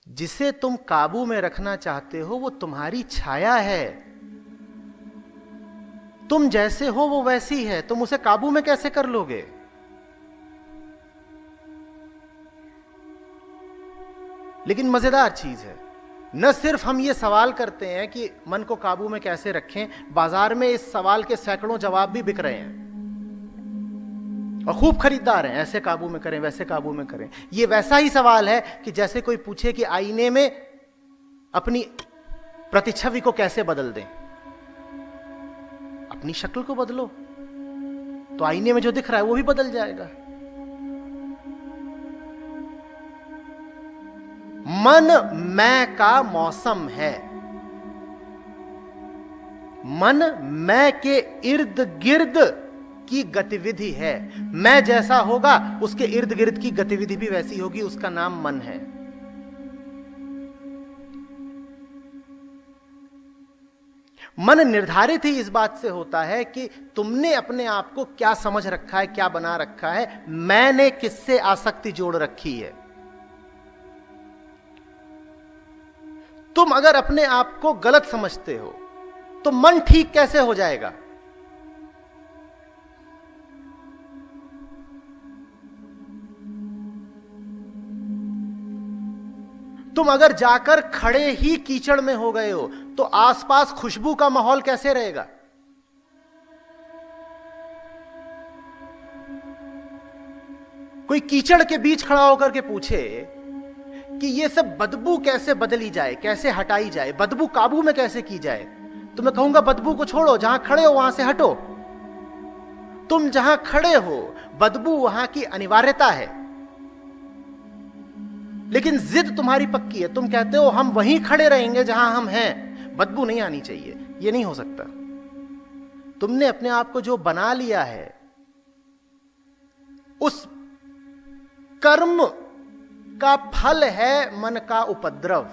जिसे तुम काबू में रखना चाहते हो वो तुम्हारी छाया है। तुम जैसे हो वो वैसी है, तुम उसे काबू में कैसे कर लोगे? लेकिन मजेदार चीज है, न सिर्फ हम ये सवाल करते हैं कि मन को काबू में कैसे रखें, बाजार में इस सवाल के सैकड़ों जवाब भी बिक रहे हैं और खूब खरीदार हैं, ऐसे काबू में करें, वैसे काबू में करें। ये वैसा ही सवाल है कि जैसे कोई पूछे कि आईने में अपनी प्रतिच्छवि को कैसे बदल दें। अपनी शक्ल को बदलो तो आईने में जो दिख रहा है वो भी बदल जाएगा। मन मैं का मौसम है। मन मैं के इर्द गिर्द की गतिविधि है। मैं जैसा होगा उसके इर्द गिर्द की गतिविधि भी वैसी होगी, उसका नाम मन है। मन निर्धारित ही इस बात से होता है कि तुमने अपने आप को क्या समझ रखा है, क्या बना रखा है, मैंने किससे आसक्ति जोड़ रखी है। तुम अगर अपने आप को गलत समझते हो तो मन ठीक कैसे हो जाएगा? तुम अगर जाकर खड़े ही कीचड़ में हो गए हो तो आसपास खुशबू का माहौल कैसे रहेगा? कोई कीचड़ के बीच खड़ा होकर के पूछे कि ये सब बदबू कैसे बदली जाए, कैसे हटाई जाए, बदबू काबू में कैसे की जाए, तो मैं कहूंगा बदबू को छोड़ो, जहां खड़े हो वहां से हटो। तुम जहां खड़े हो बदबू वहां की अनिवार्यता है, लेकिन जिद तुम्हारी पक्की है। तुम कहते हो हम वहीं खड़े रहेंगे जहां हम हैं, बदबू नहीं आनी चाहिए। यह नहीं हो सकता। तुमने अपने आप को जो बना लिया है उस कर्म का फल है मन का उपद्रव।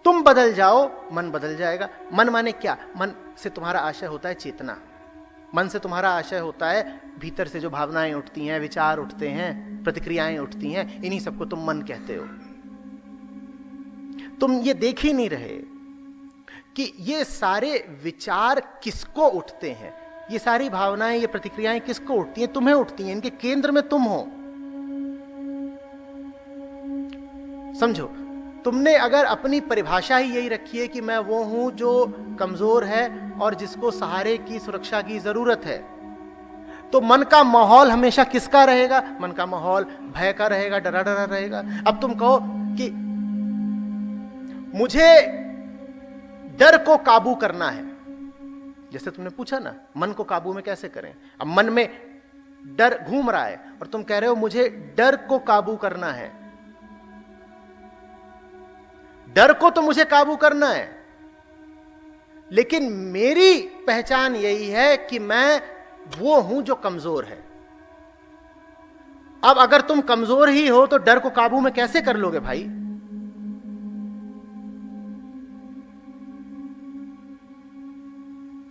तुम बदल जाओ, मन बदल जाएगा। मन माने क्या? मन से तुम्हारा आशय होता है चेतना। मन से तुम्हारा आशय होता है भीतर से जो भावनाएं उठती हैं, विचार उठते हैं, प्रतिक्रियाएं उठती हैं, इन्हीं सबको तुम मन कहते हो। तुम ये देख ही नहीं रहे कि ये सारे विचार किसको उठते हैं, ये सारी भावनाएं, ये प्रतिक्रियाएं किसको उठती हैं? तुम्हें उठती हैं। इनके केंद्र में तुम हो। समझो, तुमने अगर अपनी परिभाषा ही यही रखी है कि मैं वो हूं जो कमजोर है और जिसको सहारे की, सुरक्षा की जरूरत है, तो मन का माहौल हमेशा किसका रहेगा? मन का माहौल भय का रहेगा, डरा डरा रहेगा। अब तुम कहो कि मुझे डर को काबू करना है, जैसे तुमने पूछा ना मन को काबू में कैसे करें। अब मन में डर घूम रहा है और तुम कह रहे हो मुझे डर को काबू करना है। डर को तो मुझे काबू करना है, लेकिन मेरी पहचान यही है कि मैं वो हूं जो कमजोर है। अब अगर तुम कमजोर ही हो तो डर को काबू में कैसे कर लोगे भाई?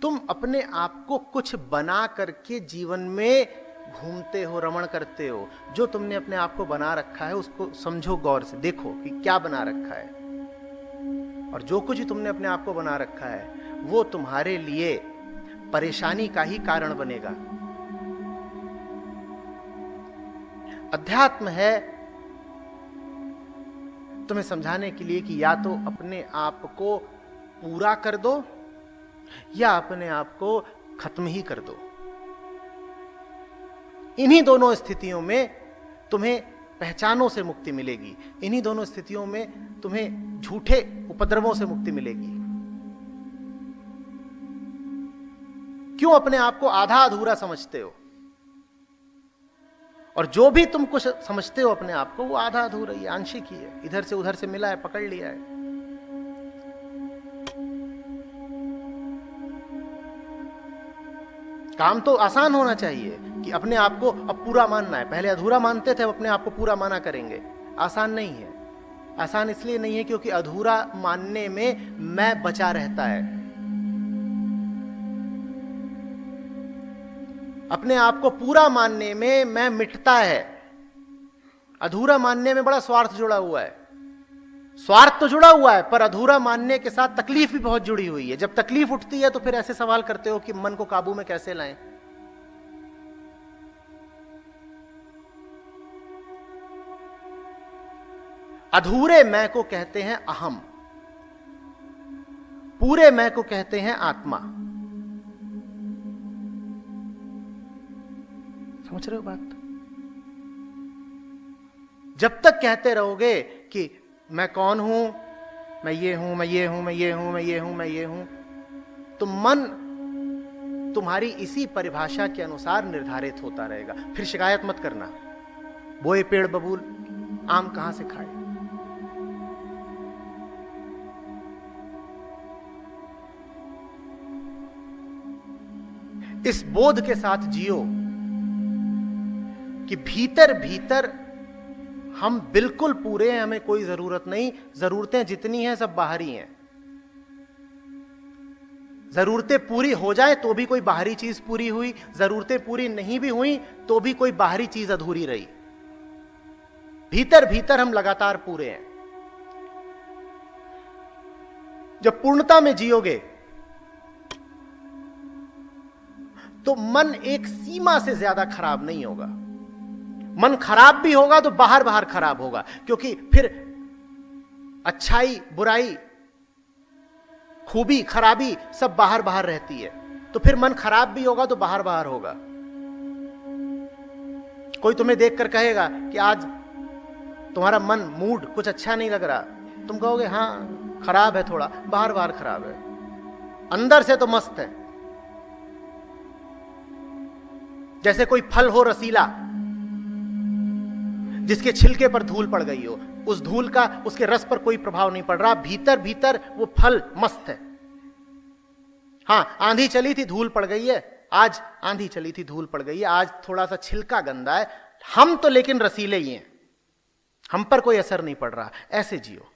तुम अपने आप को कुछ बना करके जीवन में घूमते हो, रमण करते हो। जो तुमने अपने आप को बना रखा है उसको समझो, गौर से देखो कि क्या बना रखा है। और जो कुछ तुमने अपने आप को बना रखा है वो तुम्हारे लिए परेशानी का ही कारण बनेगा। अध्यात्म है तुम्हें समझाने के लिए कि या तो अपने आप को पूरा कर दो या अपने आप को खत्म ही कर दो। इन्हीं दोनों स्थितियों में तुम्हें पहचानों से मुक्ति मिलेगी। इन्हीं दोनों स्थितियों में तुम्हें झूठे उपद्रवों से मुक्ति मिलेगी। क्यों अपने आप को आधा अधूरा समझते हो? और जो भी तुम कुछ समझते हो अपने आप को वो आधा अधूरा ही, आंशिक ही है, इधर से उधर से मिला है, पकड़ लिया है। काम तो आसान होना चाहिए कि अपने आप को अब पूरा मानना है। पहले अधूरा मानते थे, अब अपने आप को पूरा माना करेंगे। आसान नहीं है। आसान इसलिए नहीं है क्योंकि अधूरा मानने में मैं बचा रहता है। अपने आप को पूरा मानने में मैं मिटता है, अधूरा मानने में बड़ा स्वार्थ जुड़ा हुआ है। स्वार्थ तो जुड़ा हुआ है, पर अधूरा मानने के साथ तकलीफ भी बहुत जुड़ी हुई है। जब तकलीफ उठती है तो फिर ऐसे सवाल करते हो कि मन को काबू में कैसे लाएं। अधूरे मैं को कहते हैं अहम, पूरे मैं को कहते हैं आत्मा। समझ रहे हो बात? जब तक कहते रहोगे कि मैं कौन हूं, मैं ये हूं, मैं ये हूं, मैं ये हूं, मैं ये हूं, मैं ये हूं, तो मन तुम्हारी इसी परिभाषा के अनुसार निर्धारित होता रहेगा। फिर शिकायत मत करना, बोए पेड़ बबूल आम कहां से खाए। इस बोध के साथ जियो कि भीतर भीतर हम बिल्कुल पूरे हैं, हमें कोई जरूरत नहीं। जरूरतें जितनी हैं सब बाहरी हैं। जरूरतें पूरी हो जाए तो भी कोई बाहरी चीज पूरी हुई, जरूरतें पूरी नहीं भी हुई तो भी कोई बाहरी चीज अधूरी रही। भीतर भीतर हम लगातार पूरे हैं। जब पूर्णता में जियोगे तो मन एक सीमा से ज्यादा खराब नहीं होगा। मन खराब भी होगा तो बाहर बाहर खराब होगा, क्योंकि फिर अच्छाई बुराई खूबी खराबी सब बाहर बाहर रहती है। तो फिर मन खराब भी होगा तो बाहर बाहर होगा। कोई तुम्हें देखकर कहेगा कि आज तुम्हारा मन मूड कुछ अच्छा नहीं लग रहा, तुम कहोगे हां खराब है, थोड़ा बाहर बाहर खराब है, अंदर से तो मस्त है। जैसे कोई फल हो रसीला जिसके छिलके पर धूल पड़ गई हो, उस धूल का उसके रस पर कोई प्रभाव नहीं पड़ रहा, भीतर भीतर वो फल मस्त है। हां आंधी चली थी धूल पड़ गई है, आज आंधी चली थी धूल पड़ गई है, आज थोड़ा सा छिलका गंदा है, हम तो लेकिन रसीले ही हैं, हम पर कोई असर नहीं पड़ रहा। ऐसे जियो।